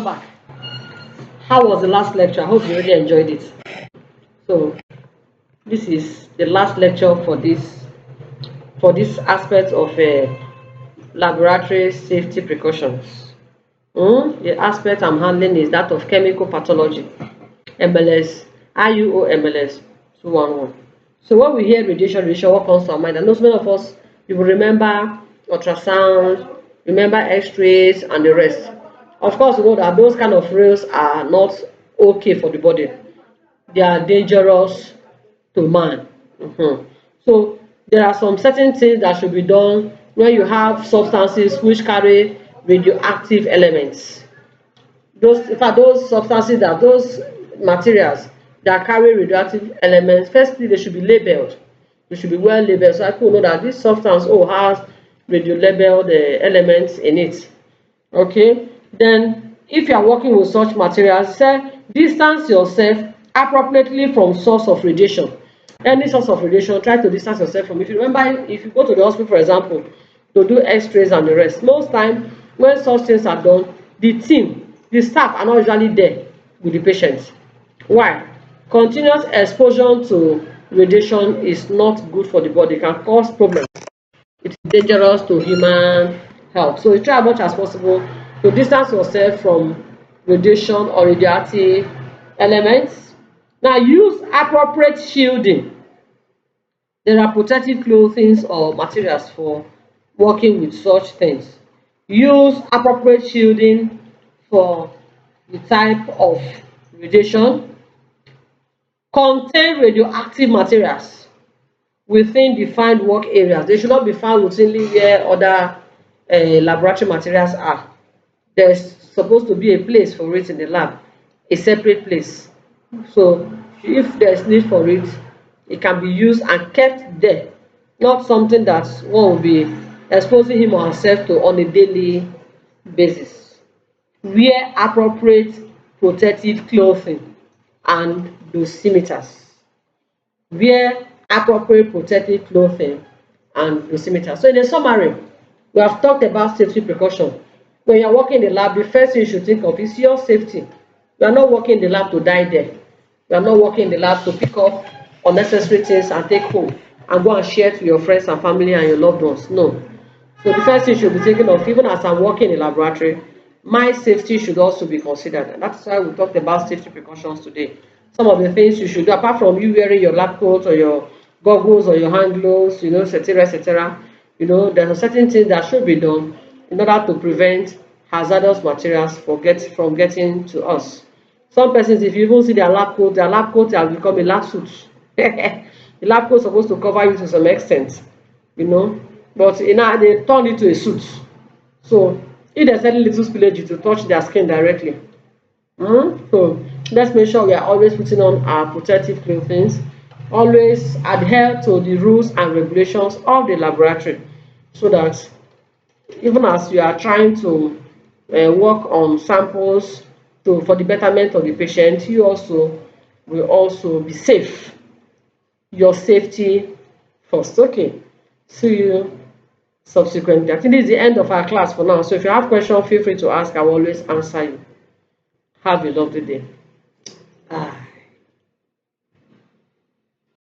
Back. How was the last lecture? I hope you really enjoyed it. So this is the last lecture for this aspect of laboratory safety precautions. The aspect I'm handling is that of chemical pathology, MLS, IUO MLS 211. So when we hear radiation, what comes to our mind? I know many of us, you will remember ultrasound, remember X-rays, and the rest. Of course, you know that those kind of rays are not okay for the body. They are dangerous to man. So there are some certain things that should be done when you have substances which carry radioactive elements. Those, in fact, those substances, that those materials that carry radioactive elements, firstly they should be labeled. They should be well labeled so that people know that this substance has radio labeled elements in it. Okay, then if you are working with such materials, say distance yourself appropriately from source of radiation. Any source of radiation, try to distance yourself from. If you remember, if you go to the hospital, for example, to do x-rays and the rest, most time when such things are done, the team, the staff are not usually there with the patient. Why? Continuous exposure to radiation is not good for the body. It can cause problems. It is dangerous to human health. So you try as much as possible to distance yourself from radiation or radioactive elements. Now use appropriate shielding. There are protective clothing or materials for working with such things. Use appropriate shielding for the type of radiation. Contain radioactive materials within defined work areas. They should not be found routinely where other laboratory materials are. There's supposed to be a place for it in the lab, a separate place. So if there's need for it, it can be used and kept there, not something that one will be exposing him or herself to on a daily basis. Wear appropriate protective clothing and dosimeters. Wear appropriate protective clothing and dosimeter. So in a summary, we have talked about safety precaution. When you are working in the lab, the first thing you should think of is your safety. You are not working in the lab to die there. You are not working in the lab to pick up unnecessary things and take home and go and share to your friends and family and your loved ones. No. So the first thing you should be thinking of, even as I'm working in the laboratory, my safety should also be considered. And that's why we talked about safety precautions today. Some of the things you should do, apart from you wearing your lab coat or your goggles or your hand gloves, etc., etc., there are certain things that should be done in order to prevent hazardous materials from getting to us. Some persons, if you even see their lab coat has become a lab suit. The lab coat is supposed to cover you to some extent, you know, but they turn it to a suit. So if there's any little spillage, it will touch their skin directly. So let's make sure we are always putting on our protective clothing. Always adhere to the rules and regulations of the laboratory so that even as you are trying to work on samples for the betterment of the patient, you also will also be safe. Your safety first. Okay. See you subsequently. I think this is the end of our class for now. So if you have questions, feel free to ask. I will always answer you. Have a lovely day.